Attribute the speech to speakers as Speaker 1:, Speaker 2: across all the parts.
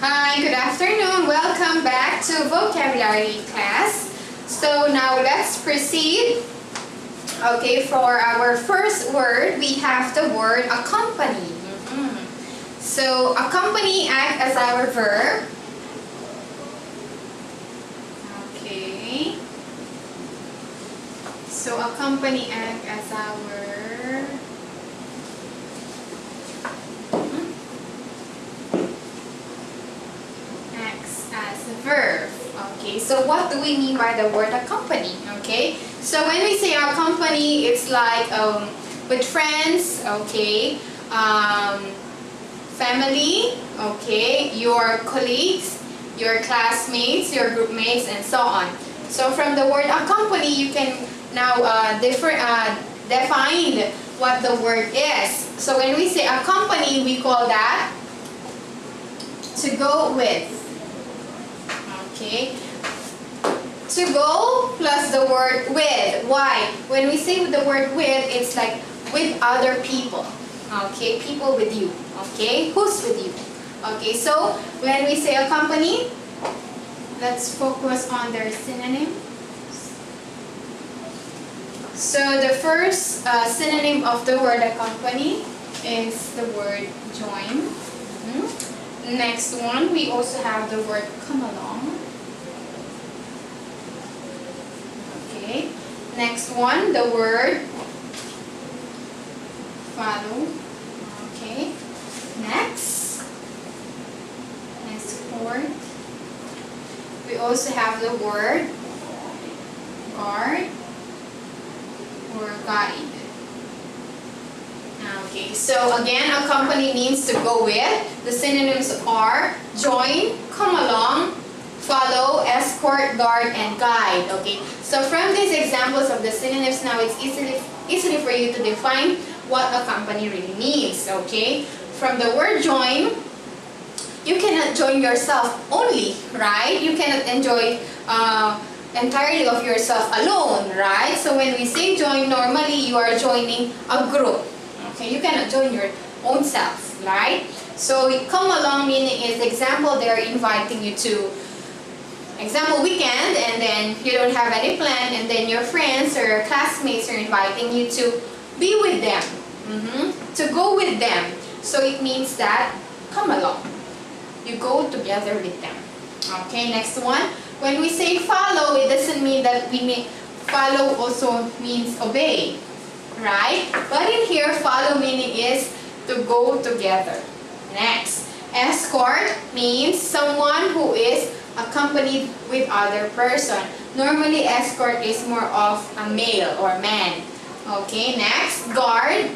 Speaker 1: Hi, good afternoon. Welcome back to vocabulary class. So now let's proceed. Okay, for our first word, we have the word accompany. So accompany act as our verb. Okay. So accompany act as our verb. Okay, so what do we mean by the word accompany? Okay, so when we say accompany, it's like with friends, okay, family, okay, your colleagues, your classmates, your group mates, and so on. So from the word accompany, you can now define what the word is. So when we say accompany, we call that to go with. Okay, to go plus the word with. Why? When we say the word with, it's like with other people. Okay, people with you. Okay, who's with you? Okay, so when we say accompany, let's focus on their synonym. So the first synonym of the word accompany is the word join. Next one, we also have the word come along. Okay. Next one, the word follow. Okay. Next, escort. We also have the word guard or guide. Okay, so again, accompany means to go with. The synonyms are join, come along, follow, escort, guard, and guide. Okay, so from these examples of the synonyms, now it's easily for you to define what accompany really means. Okay, from the word join, you cannot join yourself only, right? You cannot enjoy entirely of yourself alone, right? So when we say join, normally you are joining a group. Okay, you cannot join your own self, right? So come along meaning is example, they're inviting you to example weekend, and then you don't have any plan, and then your friends or classmates are inviting you to be with them, to go with them. So it means that come along, you go together with them. Okay, next one, when we say follow, it doesn't mean that we may follow also means obey, right? But in here, follow meaning is to go together. Next, escort means someone who is accompanied with other person. Normally, escort is more of a male or man. Okay, next, guard.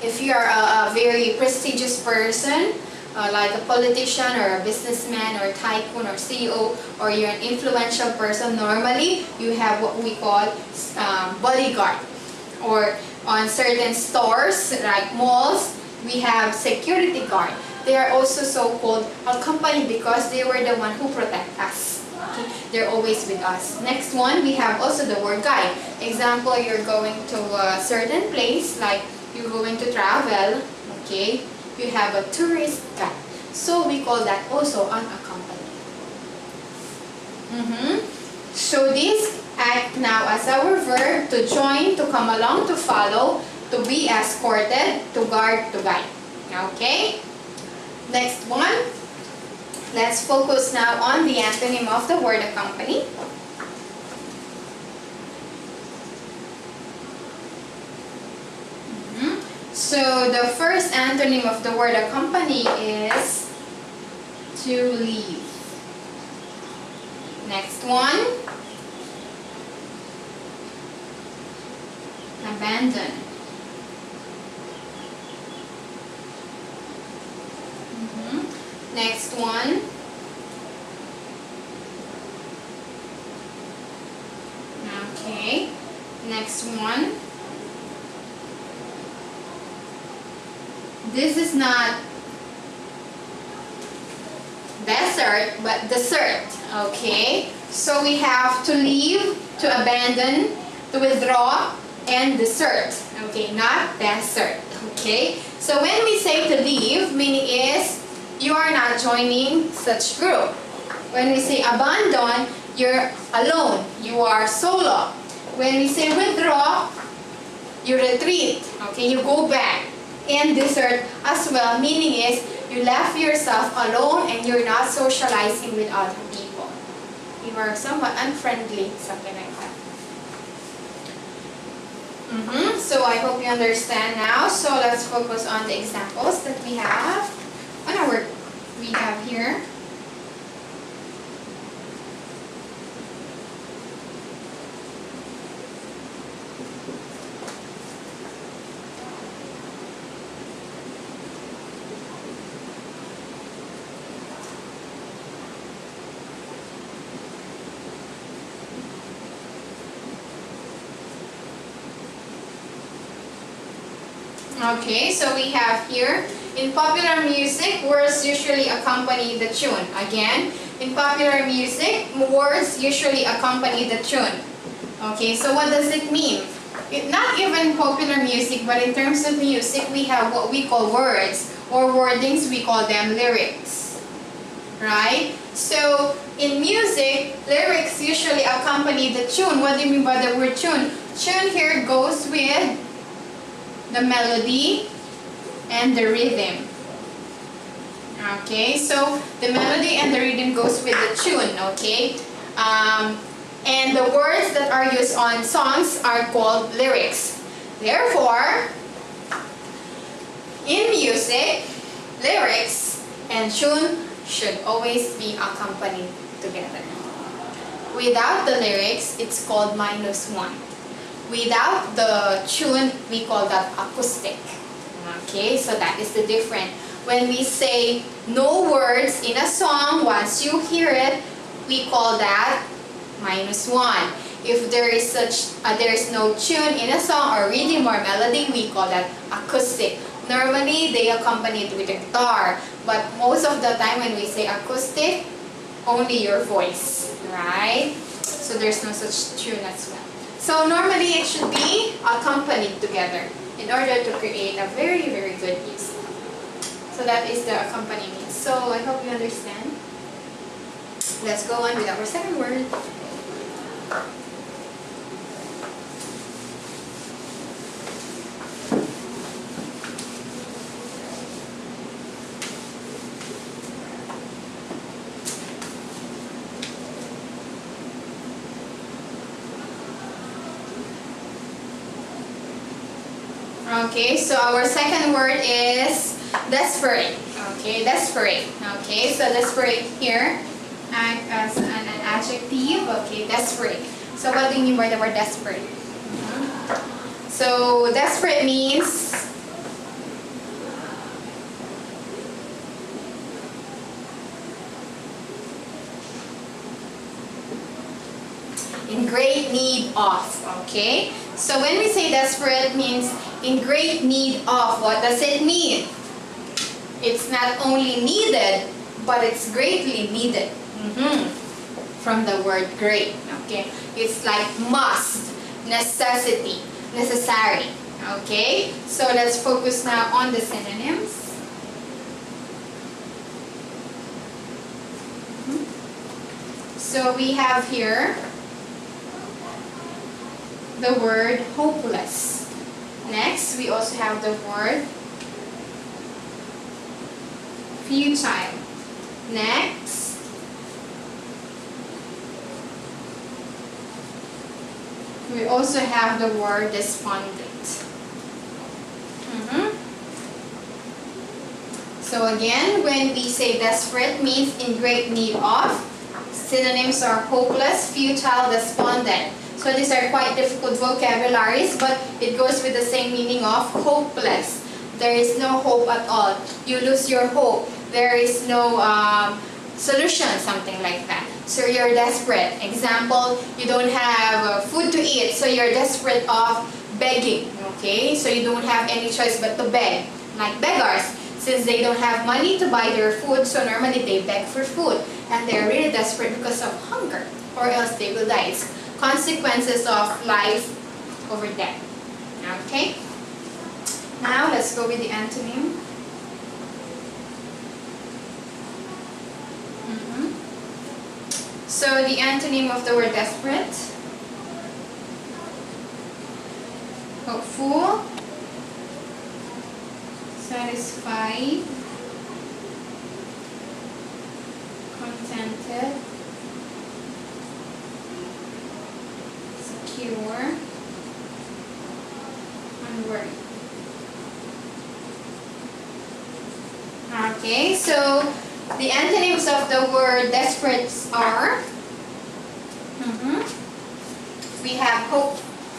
Speaker 1: If you are a very prestigious person, like a politician or a businessman or tycoon or CEO, or you're an influential person, normally you have what we call bodyguard. Or on certain stores like malls, we have security guard. They are also so-called accompanied because they were the one who protect us. Okay? They're always with us. Next one, we have also the word guide. Example, you're going to a certain place, like you're going to travel, okay? You have a tourist guide. So we call that also an accompany. So this act now as our verb to join, to come along, to follow, to be escorted, to guard, to guide. Okay? Next one, let's focus now on the antonym of the word accompany. So the first antonym of the word accompany is to leave. Next one, abandon. Next one, okay. Next one, this is not desert but desert. Okay, so we have to leave, to abandon, to withdraw, and desert. Okay, not desert. Okay, so when we say to leave, meaning is you are not joining such group. When we say abandon, you're alone, you are solo. When we say withdraw, you retreat, okay, you go back. And desert as well, meaning is you left yourself alone and you're not socializing with other people. You are somewhat unfriendly, something like that. So I hope you understand now. So let's focus on the examples that we have on our work we have here. Okay, so we have here, in popular music, words usually accompany the tune. Again, in popular music, words usually accompany the tune. Okay, so what does it mean? Not even popular music, but in terms of music, we have what we call words, or wordings, we call them lyrics. Right? So, in music, lyrics usually accompany the tune. What do you mean by the word tune? Tune here goes with the melody and the rhythm. Okay, so the melody and the rhythm goes with the tune, okay? And the words that are used on songs are called lyrics. Therefore, in music, lyrics and tune should always be accompanied together. Without the lyrics, it's called -1. Without the tune, we call that acoustic. Okay, so that is the difference. When we say no words in a song, once you hear it, we call that -1. If there is no tune in a song or rhythm or melody, we call that acoustic. Normally, they accompany it with a guitar, but most of the time when we say acoustic, only your voice, right? So there's no such tune as well. So normally it should be accompanied together in order to create a very, very good music. So that is the accompaniment. So I hope you understand. Let's go on with our second word. Okay, so our second word is desperate. Okay, desperate. Okay, so desperate here act as an adjective. Okay, desperate. So what do you mean by the word desperate? So desperate means in great need of. Okay, so when we say desperate, means in great need of. What does it mean? It's not only needed, but it's greatly needed. From the word great. Okay, it's like must, necessity, necessary. Okay, so let's focus now on the synonyms. So we have here the word hopeless. Next, we also have the word futile. Next, we also have the word despondent. So again, when we say desperate, means in great need of. Synonyms are hopeless, futile, despondent. So these are quite difficult vocabularies, but it goes with the same meaning of hopeless. There is no hope at all. You lose your hope. There is no solution, something like that. So you're desperate. Example, you don't have food to eat, so you're desperate of begging. Okay, so you don't have any choice but to beg. Like beggars, since they don't have money to buy their food, so normally they beg for food. And they're really desperate because of hunger, or else they will die. It's consequences of life over death. Okay? Now let's go with the antonym. So the antonym of the word desperate, hopeful, satisfied, contented, secure, unworried. Okay, so the antonyms of the word desperate are, we have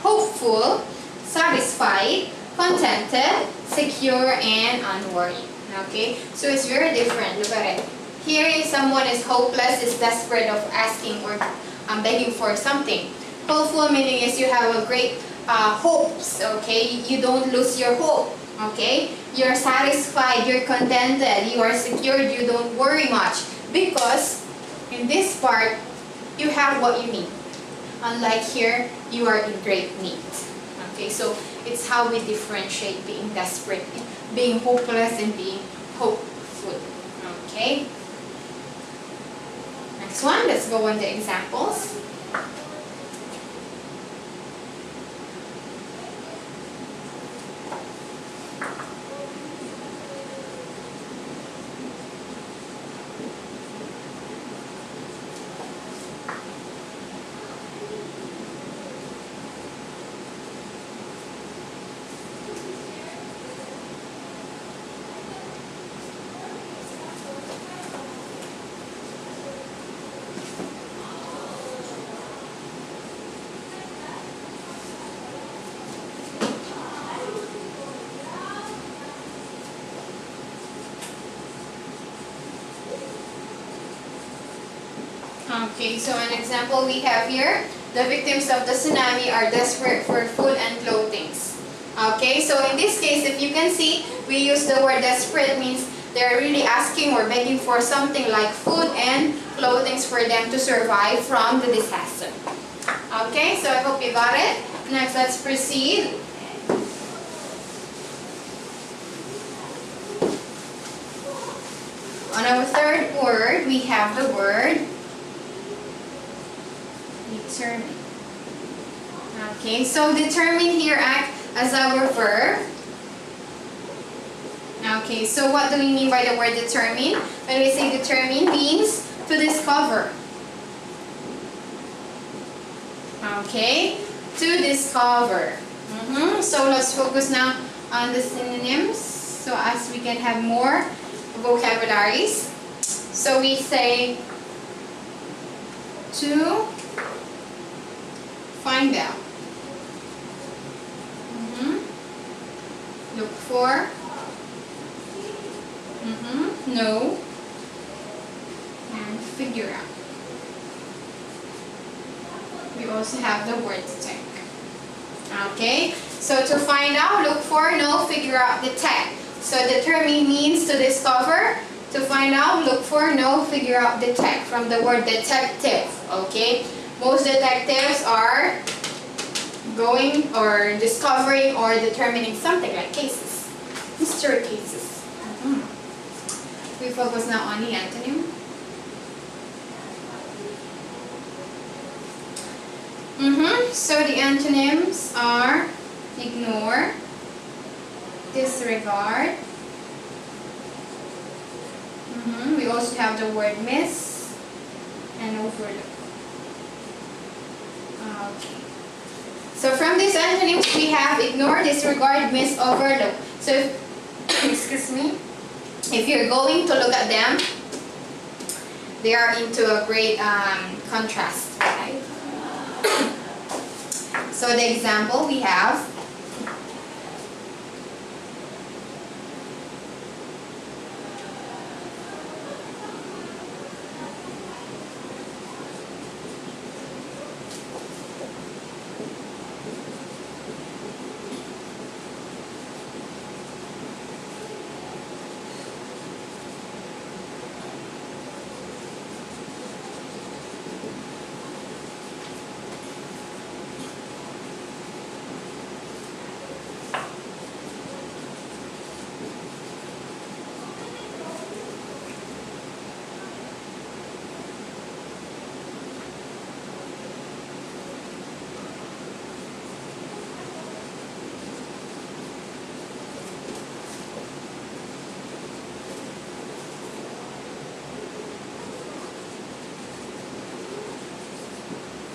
Speaker 1: hopeful, satisfied, contented, secure, and unworried. Okay, so it's very different. Look at it. Here, someone is hopeless, is desperate of asking or begging for something. Hopeful meaning is you have a great hopes. Okay, you don't lose your hope. Okay, you're satisfied, you're contented, you are secured, you don't worry much because in this part you have what you need. Unlike here, you are in great need. Okay, so it's how we differentiate being desperate, being hopeless, and being hopeful. Okay. Next one, let's go on to examples. Okay, so an example we have here, the victims of the tsunami are desperate for food and clothing. Okay, so in this case, if you can see, we use the word desperate means they're really asking or begging for something like food and clothing for them to survive from the disaster. Okay, so I hope you got it. Next, let's proceed. On our third word, we have the word determine. Okay, so determine here acts as our verb. Okay, so what do we mean by the word determine? When we say determine, means to discover. Okay, to discover. So let's focus now on the synonyms so as we can have more vocabularies. So we say to find out, look for, know, and figure out. We also have the word tech. Okay, so to find out, look for, know, figure out, detect. So determine means to discover. To find out, look for, know, figure out, detect, from the word detective. Okay, most detectives are going or discovering or determining something like cases, mystery cases. We focus now on the antonym. So the antonyms are ignore, disregard. We also have the word miss and overlook. Okay. So from these antonyms we have ignore, disregard, miss, overlook. So if, excuse me, if you're going to look at them, they are into a great contrast. Right? So the example we have,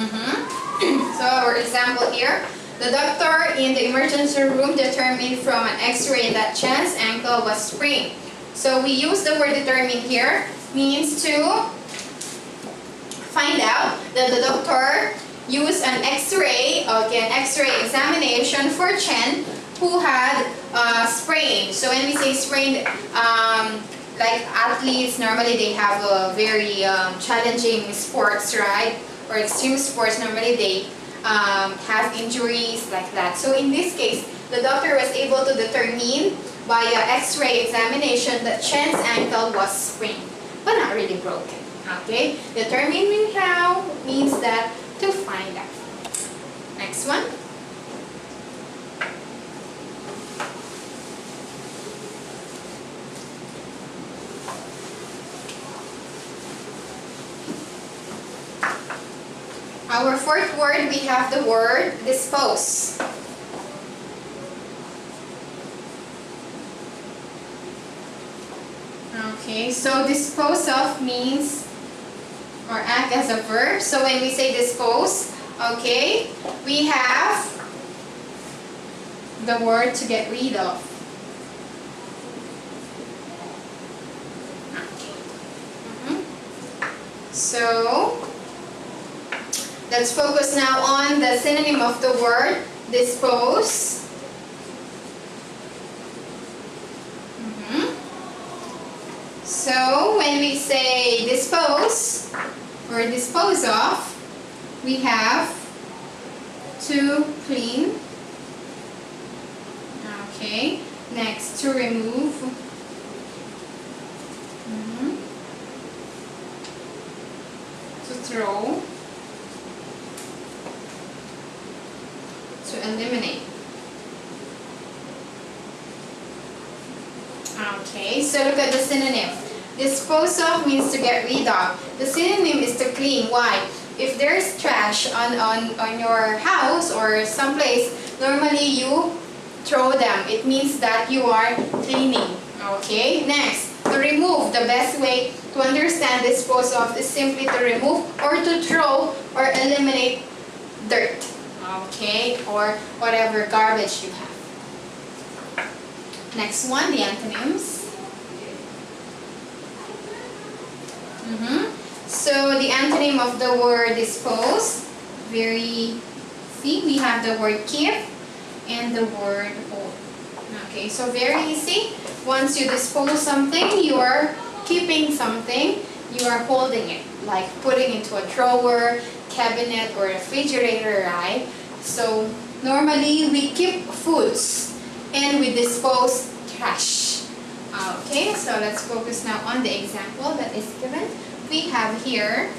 Speaker 1: So our example here, the doctor in the emergency room determined from an x-ray that Chen's ankle was sprained. So we use the word determine here, means to find out that the doctor used an x-ray, okay, an x-ray examination for Chen, who had sprain. So when we say sprained, like athletes, normally they have a very challenging sports, right? Or extreme sports, normally they have injuries like that. So in this case, the doctor was able to determine by an x-ray examination that Chen's ankle was sprained, but not really broken. Okay? Determining how means that to find out. Next one. Our fourth word, we have the word dispose. Okay, so dispose of means or act as a verb. So when we say dispose, okay, we have the word to get rid of. Okay. So let's focus now on the synonym of the word dispose. So when we say dispose or dispose of, we have to clean. Okay. Next, to remove. To throw. To eliminate. Okay, so look at the synonym. Dispose of means to get rid of. The synonym is to clean. Why? If there's trash on your house or someplace, normally you throw them. It means that you are cleaning. Okay, next, to remove. The best way to understand dispose of is simply to remove or to throw or eliminate dirt. Okay, or whatever garbage you have. Next one, the antonyms. So the antonym of the word dispose, we have the word keep and the word hold. Okay, so very easy. Once you dispose something, you are keeping something, you are holding it, like putting into a drawer, cabinet, or refrigerator, right? So normally we keep foods and we dispose trash. Okay, so let's focus now on the example that is given. We have here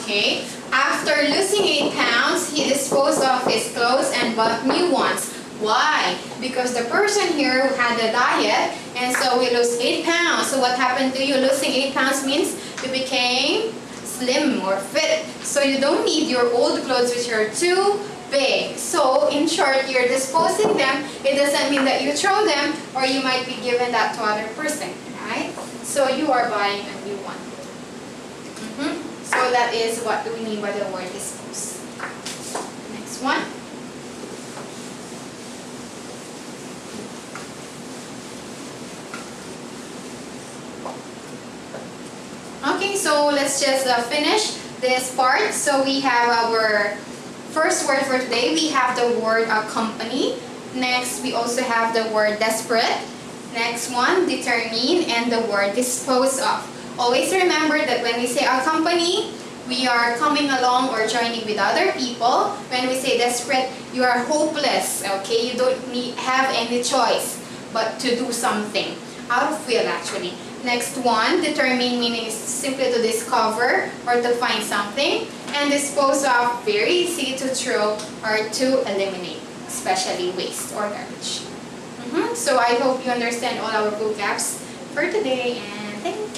Speaker 1: okay. After losing 8 pounds, he disposed of his clothes and bought new ones. Why? Because the person here had a diet, and so we lose 8 pounds. So what happened to you? Losing 8 pounds means you became slim or fit. So you don't need your old clothes which are too big. So in short, you're disposing them. It doesn't mean that you throw them or you might be given that to other person, right? So you are buying a new one. So that is what we mean by the word dispose. Next one. Okay, so let's just finish this part. So we have our first word for today. We have the word accompany. Next, we also have the word desperate. Next one, determine, and the word dispose of. Always remember that when we say accompany, we are coming along or joining with other people. When we say desperate, you are hopeless, okay? You don't have any choice but to do something. out of will actually. Next one, determine meaning is simply to discover or to find something, and dispose of, very easy to throw or to eliminate, especially waste or garbage. So I hope you understand all our vocabs for today, and thank you.